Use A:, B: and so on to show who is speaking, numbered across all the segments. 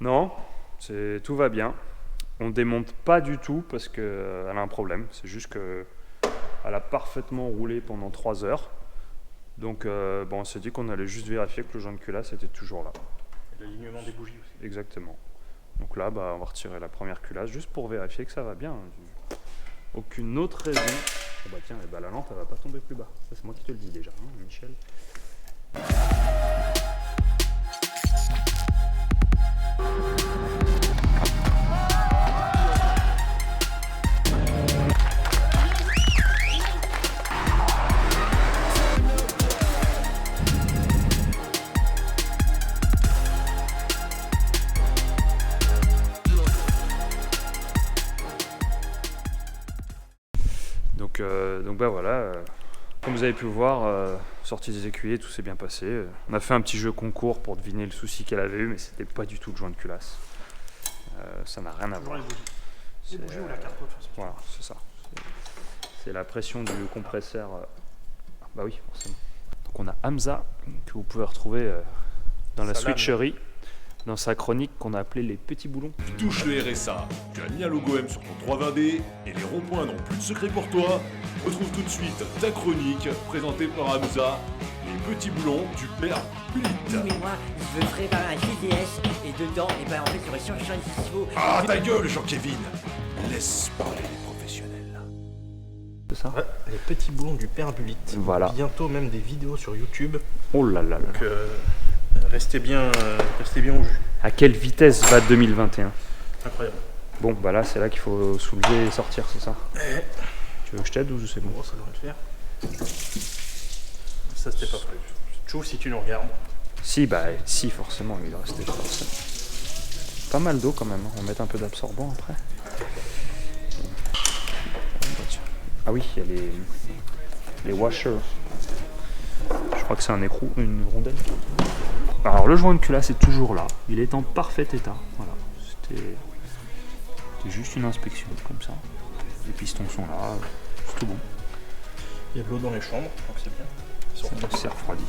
A: Non, tout va bien. On démonte pas du tout parce qu'elle a un problème. C'est juste qu'elle a parfaitement roulé pendant 3 heures. Donc bon, on s'est dit qu'on allait juste vérifier que le joint de culasse était toujours là.
B: Et l'alignement des bougies aussi.
A: Exactement. Donc là, on va retirer la première culasse juste pour vérifier que ça va bien. Aucune autre raison. Oh bah tiens, la lampe elle va pas tomber plus bas. Ça, c'est moi qui te le dis déjà, hein, Michel. Donc voilà, comme vous avez pu le voir, sortie des écuyers, tout s'est bien passé. On a fait un petit jeu concours pour deviner le souci qu'elle avait eu, mais c'était pas du tout le joint de culasse. Ça n'a rien à voir.
B: Les bougies ou la cartouche.
A: Voilà, c'est ça. C'est la pression du compresseur. Bah oui, forcément. Donc on a Hamza, que vous pouvez retrouver dans la switcherie, dans sa chronique qu'on a appelée les petits boulons.
C: Tu touches le RSA, tu as mis un logo M sur ton 320D et les ronds-points n'ont plus de secret pour toi. Retrouve tout de suite ta chronique présentée par Hamza, les petits boulons du père Pulit.
D: Oui, mais moi, je veux préparer un GTS et dedans, en fait, j'aurais surchargé un niveau.
C: Ah ta gueule Jean-Kévin, laisse parler les professionnels.
A: C'est ça ?
B: Ouais, les petits boulons du père Bulit.
A: Voilà.
B: Bientôt même des vidéos sur YouTube.
A: Oh là là là.
B: Donc restez bien au jus.
A: À quelle vitesse va 2021 ?
B: Incroyable.
A: Bon, bah là, c'est là qu'il faut soulever et sortir, c'est ça ? Tu veux que je t'aide ou c'est bon ?
B: Bon, ça devrait le faire. Ça, c'était pas prévu. Tchou, si tu nous regardes.
A: Si, forcément, il restait pas mal d'eau quand même. On va mettre un peu d'absorbant après. Ah oui, il y a les washers. Je crois que c'est un écrou, une rondelle. Alors le joint de culasse est toujours là. Il est en parfait état. Voilà. C'était juste une inspection comme ça. Les pistons sont là. C'est tout bon.
B: Il y a de l'eau dans les chambres, donc c'est bien.
A: Ça s'est refroidi.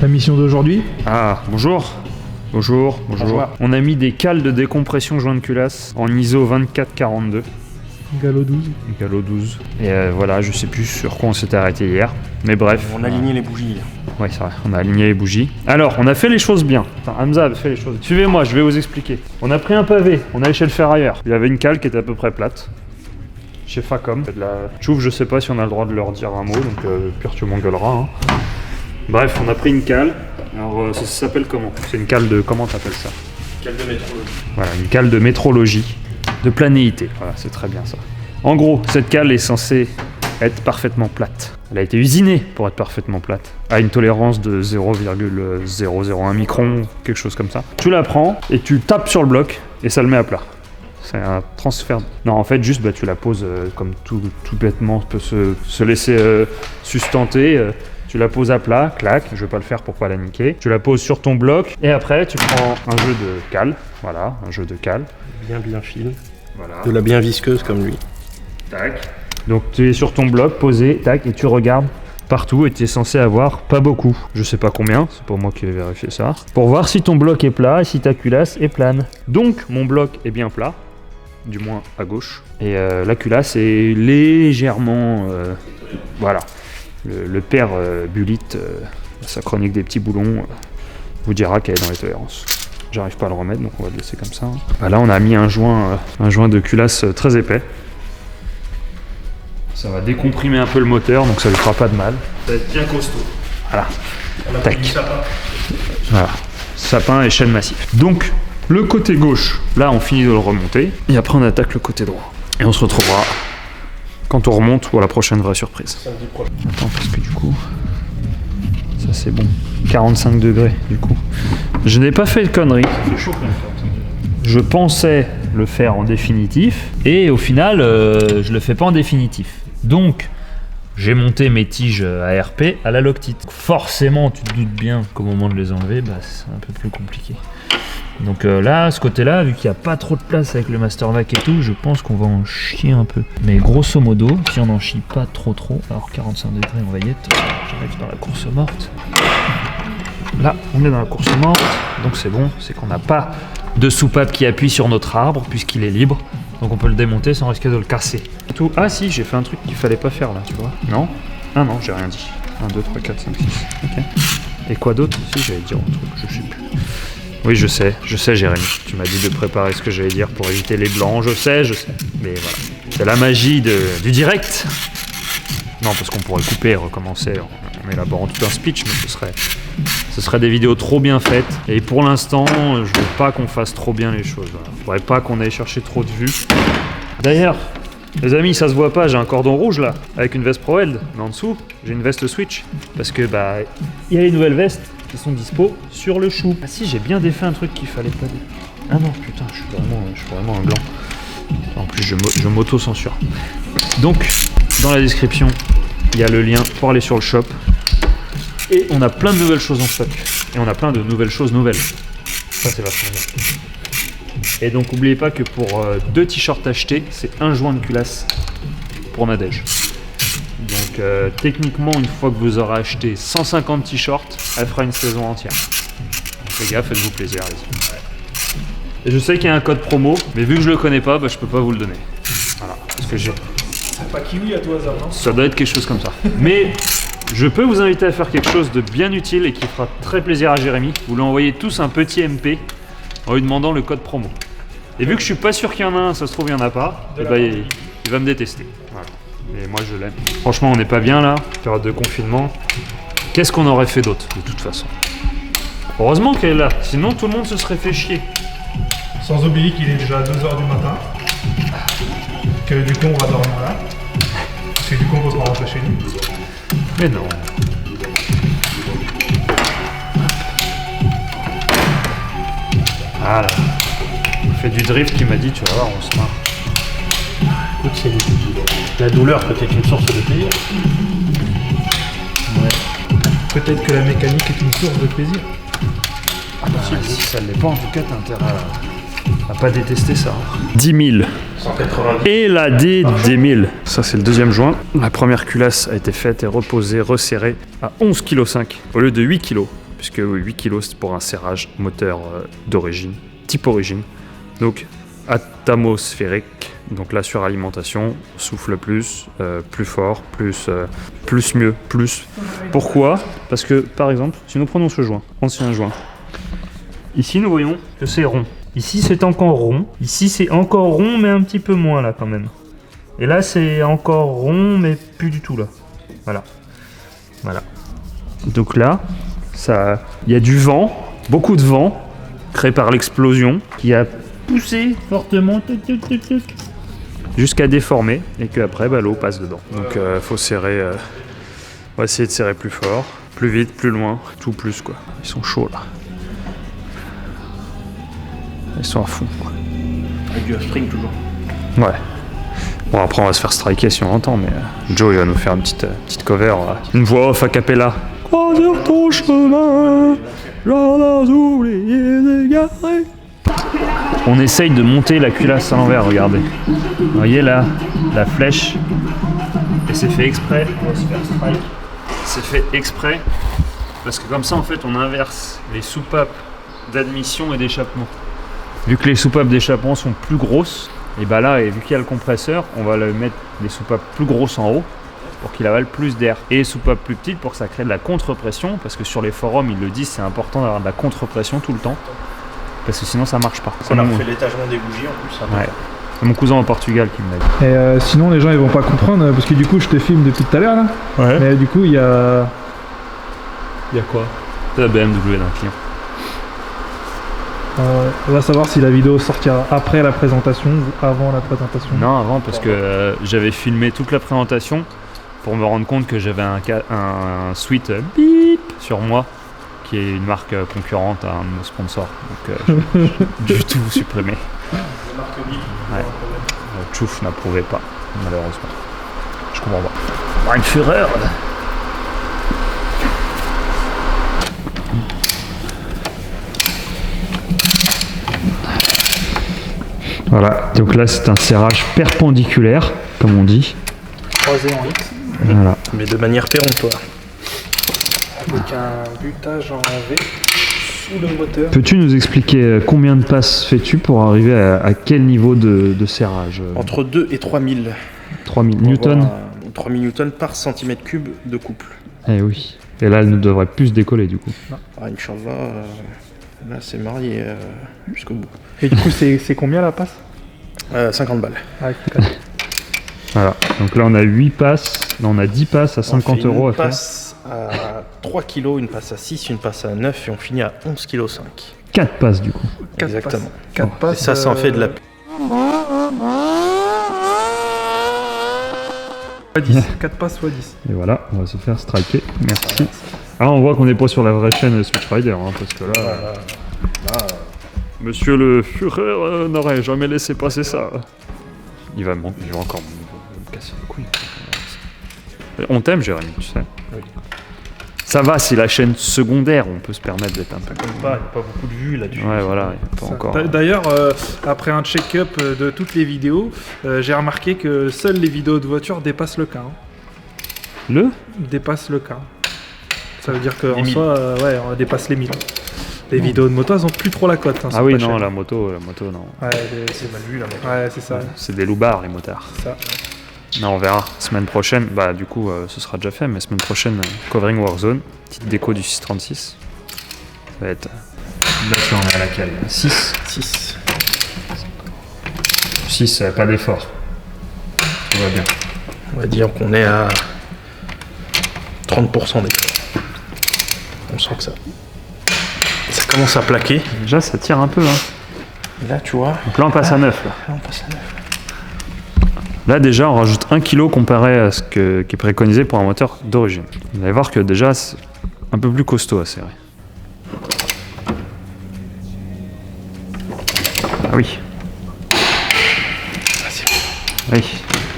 E: La mission d'aujourd'hui ?
A: Ah, bonjour. Bonjour. On a mis des cales de décompression joint de culasse en ISO 2442.
E: Galop 12.
A: Galop 12. Et voilà, je sais plus sur quoi on s'était arrêté hier. Mais bref.
B: On a aligné les bougies.
A: Ouais, c'est vrai, on a aligné les bougies. Alors, on a fait les choses bien. Enfin, Hamza a fait les choses. Suivez-moi, je vais vous expliquer. On a pris un pavé, on est allé chez le ferrailleur. Il y avait une cale qui était à peu près plate. Chez Facom. Chouf, je sais pas si on a le droit de leur dire un mot, donc pire tu m'engueuleras. Hein. Bref, on a pris une cale. Alors, ça s'appelle comment ? C'est une cale de... Comment t'appelles ça ?
B: Cale de métrologie.
A: Voilà, une cale de métrologie. De planéité. Voilà, c'est très bien ça. En gros, cette cale est censée être parfaitement plate. Elle a été usinée pour être parfaitement plate, à une tolérance de 0,001 micron, quelque chose comme ça. Tu la prends et tu tapes sur le bloc et ça le met à plat. C'est un transfert. Non, en fait, juste tu la poses comme tout bêtement peut se laisser sustenter. Tu la poses à plat, clac, je vais pas le faire pour pas la niquer. Tu la poses sur ton bloc et après tu prends un jeu de cale. Voilà, un jeu de cale.
B: Bien fine.
A: Voilà.
B: De la bien visqueuse comme lui.
A: Tac. Donc tu es sur ton bloc, posé, tac, et tu regardes partout et tu es censé avoir pas beaucoup. Je sais pas combien, c'est pas moi qui vais vérifier ça. Pour voir si ton bloc est plat et si ta culasse est plane. Donc mon bloc est bien plat, du moins à gauche. Et la culasse est légèrement... voilà. Le père Bulit, sa chronique des petits boulons, vous dira qu'elle est dans les tolérances. J'arrive pas à le remettre, donc on va le laisser comme ça. Là, on a mis un joint de culasse très épais. Ça va décomprimer un peu le moteur, donc ça lui fera pas de mal. Ça va être bien costaud. Voilà. Tac. Voilà. Sapin et chaîne massif. Donc, le côté gauche, là, on finit de le remonter. Et après, on attaque le côté droit. Et on se retrouvera quand on remonte pour la prochaine vraie surprise. Attends, parce que du coup... Ça, c'est bon. 45 degrés, du coup. Je n'ai pas fait de conneries. Je pensais le faire en définitif. Et au final, je le fais pas en définitif. Donc, j'ai monté mes tiges ARP à la Loctite. Forcément, tu te doutes bien qu'au moment de les enlever, c'est un peu plus compliqué. Donc là, ce côté-là, vu qu'il n'y a pas trop de place avec le Mastervac et tout, je pense qu'on va en chier un peu. Mais grosso modo, si on n'en chie pas trop, alors 45 degrés, on va y être, j'arrive dans la course morte. là, on est dans la course morte, donc c'est bon, c'est qu'on n'a pas de soupape qui appuie sur notre arbre, puisqu'il est libre. Donc on peut le démonter sans risquer de le casser. Tout. Ah si, j'ai fait un truc qu'il fallait pas faire là, tu vois. Non? Ah non, j'ai rien dit. 1, 2, 3, 4, 5, 6. Ok. Et quoi d'autre? Si, j'allais dire un truc, je sais plus. Oui, je sais, Jérémy. Tu m'as dit de préparer ce que j'allais dire pour éviter les blancs, je sais. Mais voilà. C'est la magie du direct. Non, parce qu'on pourrait couper et recommencer en élaborant tout un speech, mais ce serait des vidéos trop bien faites. Et pour l'instant, je veux pas qu'on fasse trop bien les choses. Voilà. Faudrait pas qu'on aille chercher trop de vues. D'ailleurs, les amis, ça se voit pas, j'ai un cordon rouge là, avec une veste ProHeld. Mais en dessous, j'ai une veste Switch. Parce que il y a les nouvelles vestes qui sont dispo sur le chou. Ah si, j'ai bien défait un truc qu'il fallait pas dire. Ah non, putain, je suis vraiment un gland. En plus, je m'auto-censure. Donc, dans la description, il y a le lien pour aller sur le shop. Et on a plein de nouvelles choses en stock. Et on a plein de nouvelles choses nouvelles. Ça, c'est vachement bien. Et donc, n'oubliez pas que pour 2 t-shirts achetés, c'est 1 joint de culasse pour Nadège. Donc, techniquement, une fois que vous aurez acheté 150 t-shirts, elle fera une saison entière. Donc, les gars, faites-vous plaisir, allez-y. Et je sais qu'il y a un code promo, mais vu que je le connais pas, je peux pas vous le donner. Voilà, parce que j'ai...
E: C'est pas kiwi à tout hasard, non?
A: Ça doit être quelque chose comme ça. Mais je peux vous inviter à faire quelque chose de bien utile et qui fera très plaisir à Jérémy. Vous lui envoyez tous un petit MP en lui demandant le code promo. Et vu que je suis pas sûr qu'il y en a un, ça se trouve il y en a pas, et il va me détester. Voilà. Et moi je l'aime. Franchement on n'est pas bien là, période de confinement. Qu'est-ce qu'on aurait fait d'autre de toute façon? Heureusement qu'elle est là, sinon tout le monde se serait fait chier.
E: Sans oublier qu'il est déjà 2h du matin. Que du coup on va dormir là. Parce que du coup on peut pas rentrer chez nous.
A: Mais non. Voilà. On fait du drift qui m'a dit, tu vas voir, on se marre.
B: Écoute, c'est la douleur peut être une source de plaisir.
A: Ouais.
E: Peut-être que la mécanique est une source de plaisir.
A: Si ça ne l'est pas, en tout cas, t'as intérêt à pas détester ça. 10 000.
B: 190.
A: Et la D 10 000. Ça, c'est le deuxième joint. La première culasse a été faite et reposée, resserrée à 11,5 kg au lieu de 8 kg. Puisque 8 kg, c'est pour un serrage moteur d'origine, type origine. Donc, atmosphérique. Donc, la suralimentation, souffle plus, plus fort, plus mieux, plus. Pourquoi? Parce que, par exemple, si nous prenons ce joint, ancien joint, ici, nous voyons que c'est rond. Ici, c'est encore rond. Ici, c'est encore rond, mais un petit peu moins, là, quand même. Et là, c'est encore rond, mais plus du tout, là. Voilà. Voilà. Donc là, il y a du vent, beaucoup de vent, créé par l'explosion, qui a poussé fortement, jusqu'à déformer, et qu'après, l'eau passe dedans. Donc, faut serrer... on va essayer de serrer plus fort, plus vite, plus loin, tout plus, quoi. Ils sont chauds, là. Ils sont à fond.
B: Avec du string toujours.
A: Ouais. Bon après on va se faire striker si on entend, mais Joe il va nous faire une petite cover, une voix off a cappella. Crois sur ton chemin, j'en ai oublié d'égarer. On essaye de monter la culasse à l'envers, regardez. Vous voyez là, la flèche. Et c'est fait exprès, on va se faire strike. C'est fait exprès, parce que comme ça en fait on inverse les soupapes d'admission et d'échappement. Vu que les soupapes d'échappement sont plus grosses, et là, et vu qu'il y a le compresseur, on va le mettre les soupapes plus grosses en haut pour qu'il avale plus d'air. Et les soupapes plus petites pour que ça crée de la contre-pression, parce que sur les forums, ils le disent, c'est important d'avoir de la contre-pression tout le temps, parce que sinon ça marche pas.
B: On a refait l'étagement des bougies en plus. Ça
A: ouais. C'est mon cousin au Portugal qui me l'a dit.
E: Et sinon, les gens ils vont pas comprendre, parce que du coup, je te filme depuis tout à l'heure là.
A: Ouais.
E: Mais du coup, il y a.
A: Il y a quoi? C'est la BMW d'un client.
E: On va savoir si la vidéo sortira après la présentation ou avant la présentation.
A: Non, avant, parce que j'avais filmé toute la présentation pour me rendre compte que j'avais un suite bip sur moi, qui est une marque concurrente à un de nos sponsors. Donc, j'ai du tout supprimé.
B: La marque bip.
A: Ouais. Tchouf n'approuvait pas, malheureusement. Je comprends pas. Une fureur. Voilà, donc là c'est un serrage perpendiculaire, comme on dit.
B: Croisé en X.
A: Voilà.
B: Mais de manière péremptoire.
E: Avec un butage en V sous le moteur.
A: Peux-tu nous expliquer combien de passes fais-tu pour arriver à quel niveau de serrage?
B: Entre 2 et 3000.
A: 3000 newtons.
B: 3000 newtons par centimètre cube de couple.
A: Eh oui. Et là, elle ne devrait plus décoller du coup.
B: Ah, Inch'Allah, là c'est marié jusqu'au bout.
E: Et du coup, c'est combien la passe?
B: 50 balles.
A: Voilà. Donc là, on a 8 passes. Là, on a 10 passes à 50 € à
B: Une
A: faire.
B: passe à 3 kg, une passe à 6, une passe à 9 et on finit à 11,5 kg.
A: 4 passes du coup.
B: Exactement.
E: 4
B: Et
E: passes.
B: ça en fait de la...
E: Fois 10. 4 passes fois 10.
A: Et voilà, on va se faire striker. Merci. Ah, on voit qu'on n'est pas sur la vraie chaîne Switch Rider, hein, parce que là... Monsieur le Führer n'aurait jamais laissé passer ça. Il va encore me casser les couilles. On t'aime, Jérémy, tu sais.
B: Oui.
A: Ça va, c'est la chaîne secondaire, on peut se permettre d'être un peu...
B: Il n'y a pas beaucoup de vues là-dessus.
A: Ouais, voilà, il y a pas
E: Ça.
A: encore...
E: D'ailleurs, après un check-up de toutes les vidéos, j'ai remarqué que seules les vidéos de voiture dépassent le K. Dépassent le K. Ça veut dire qu'en soi, on dépasse les 1000. Les vidéos de moto, elles ont plus trop la cote. Hein,
A: Ah oui,
E: pas
A: non,
E: cher.
A: la moto, non.
E: Ouais,
B: C'est mal vu là.
E: ouais, c'est ça.
A: C'est des loupards, les motards.
E: Ça.
A: Non, on verra. Semaine prochaine, bah du coup, ce sera déjà fait, mais semaine prochaine, Covering Warzone, petite déco du 636. Ça va être... Là, tu en es à laquelle 6
B: 6.
A: 6, pas d'effort. Tout va bien.
B: On va dire qu'on est à 30% d'effort. On sent que ça commence à plaquer.
A: Déjà, ça tire un peu, hein.
B: Et là, tu vois,
A: Donc là, on passe à 9, là.
B: là, on passe à 9.
A: Là, déjà, on rajoute 1 kg comparé à ce qui est préconisé pour un moteur d'origine. Vous allez voir que déjà, c'est un peu plus costaud à serrer. Ah oui. Oui.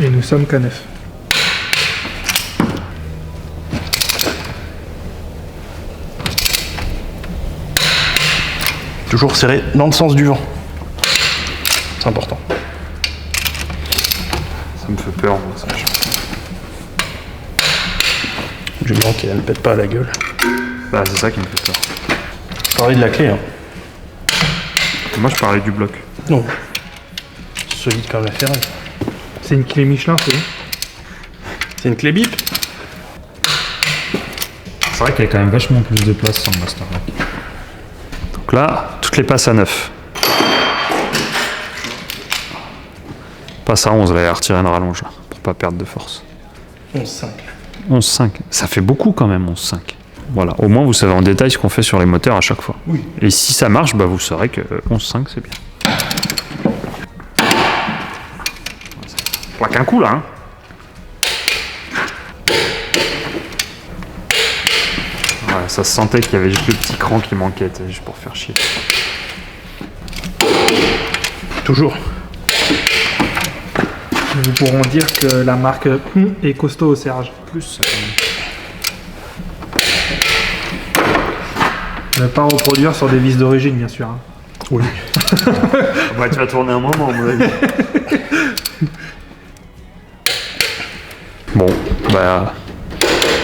E: Et nous sommes qu'à 9.
B: Toujours serré dans le sens du vent. C'est important.
A: Ça me fait peur, moi, ça.
B: Du blanc qui ne pète pas à la gueule.
A: Bah, c'est ça qui me fait peur.
B: Je parlais de la clé, hein.
A: Moi, je parlais du bloc.
B: Non. Solide comme la ferraille.
E: C'est une clé Michelin, c'est bon.
B: C'est une clé bip.
A: C'est vrai qu'il y a quand même vachement plus de place sans le Master Lock. Donc là, toutes les passes à 9. Passe à 11, là, il a retiré une rallonge, là, pour pas perdre de force.
B: 11,5.
A: 11,5. Ça fait beaucoup quand même, 11,5. Voilà, au moins vous savez en détail ce qu'on fait sur les moteurs à chaque fois.
B: Oui.
A: Et si ça marche, bah vous saurez que 11,5 c'est bien. Plaque un coup là, hein. Ouais, ça se sentait qu'il y avait juste le petit cran qui manquait, juste pour faire chier.
B: Toujours.
E: Nous pourrons dire que la marque est costaud au serrage.
A: Plus ça quand même.
E: Ne pas reproduire sur des vis d'origine, bien sûr. Hein.
B: Oui.
A: Bah tu vas tourner un moment, à mon avis. Bon, bah...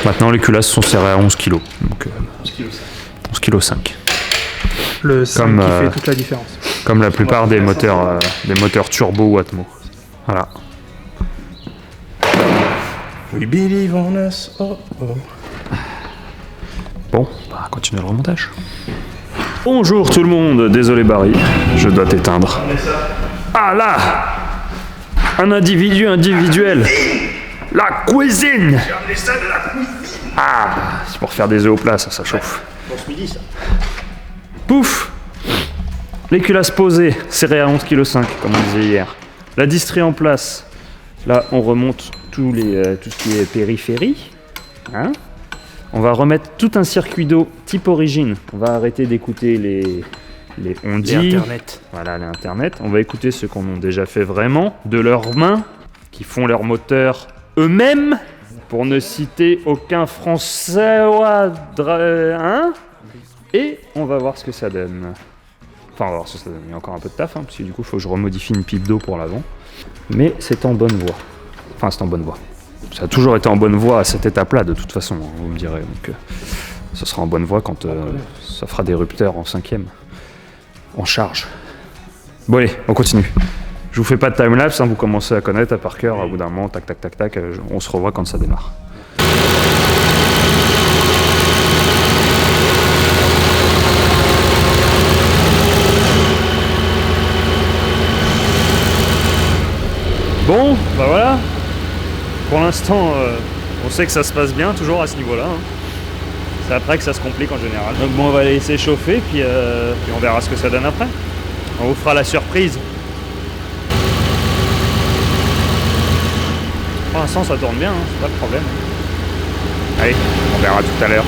A: Maintenant les culasses sont serrées à 11 kg. Donc 11,5 kg.
E: Le 5
A: Comme,
E: qui fait toute la différence.
A: Comme la plupart des moteurs turbo ou Atmo. Voilà.
B: We believe on us. Oh, oh.
A: Bon, bah continuez le remontage. Bonjour tout le monde, désolé Barry, je dois t'éteindre. Ah là, un individu individuel. La cuisine. Ah, c'est pour faire des œufs au plat, ça chauffe.
B: Bon, ce midi, ça.
A: Pouf. Les culasses posées, serrées à 11,5 kg comme on disait hier. La distrie en place. Là, on remonte tout ce qui est périphérie. Hein. On va remettre tout un circuit d'eau type origine. On va arrêter d'écouter les ondis.
B: Les Internet.
A: Voilà, les Internet. On va écouter ceux qu'on a déjà fait vraiment, de leurs mains, qui font leur moteur eux-mêmes, pour ne citer aucun français. Hein. Et on va voir ce que ça donne. Enfin, on va voir ce que ça donne. Il y a encore un peu de taf, hein, parce que du coup, il faut que je remodifie une pipe d'eau pour l'avant. Mais c'est en bonne voie. Enfin, c'est en bonne voie. Ça a toujours été en bonne voie à cette étape-là, de toute façon, hein, vous me direz. Donc, ça sera en bonne voie quand ça fera des rupteurs en 5e. En charge. Bon allez, on continue. Je vous fais pas de timelapse, hein, vous commencez à connaître par cœur, au bout d'un moment, tac tac tac tac, on se revoit quand ça démarre. Bon, bah voilà. Pour l'instant, on sait que ça se passe bien, toujours à ce niveau-là. Hein. C'est après que ça se complique en général. Donc bon, on va laisser chauffer, puis on verra ce que ça donne après. On vous fera la surprise. Pour l'instant, ça tourne bien, hein, c'est pas le problème. Allez, on verra tout à l'heure.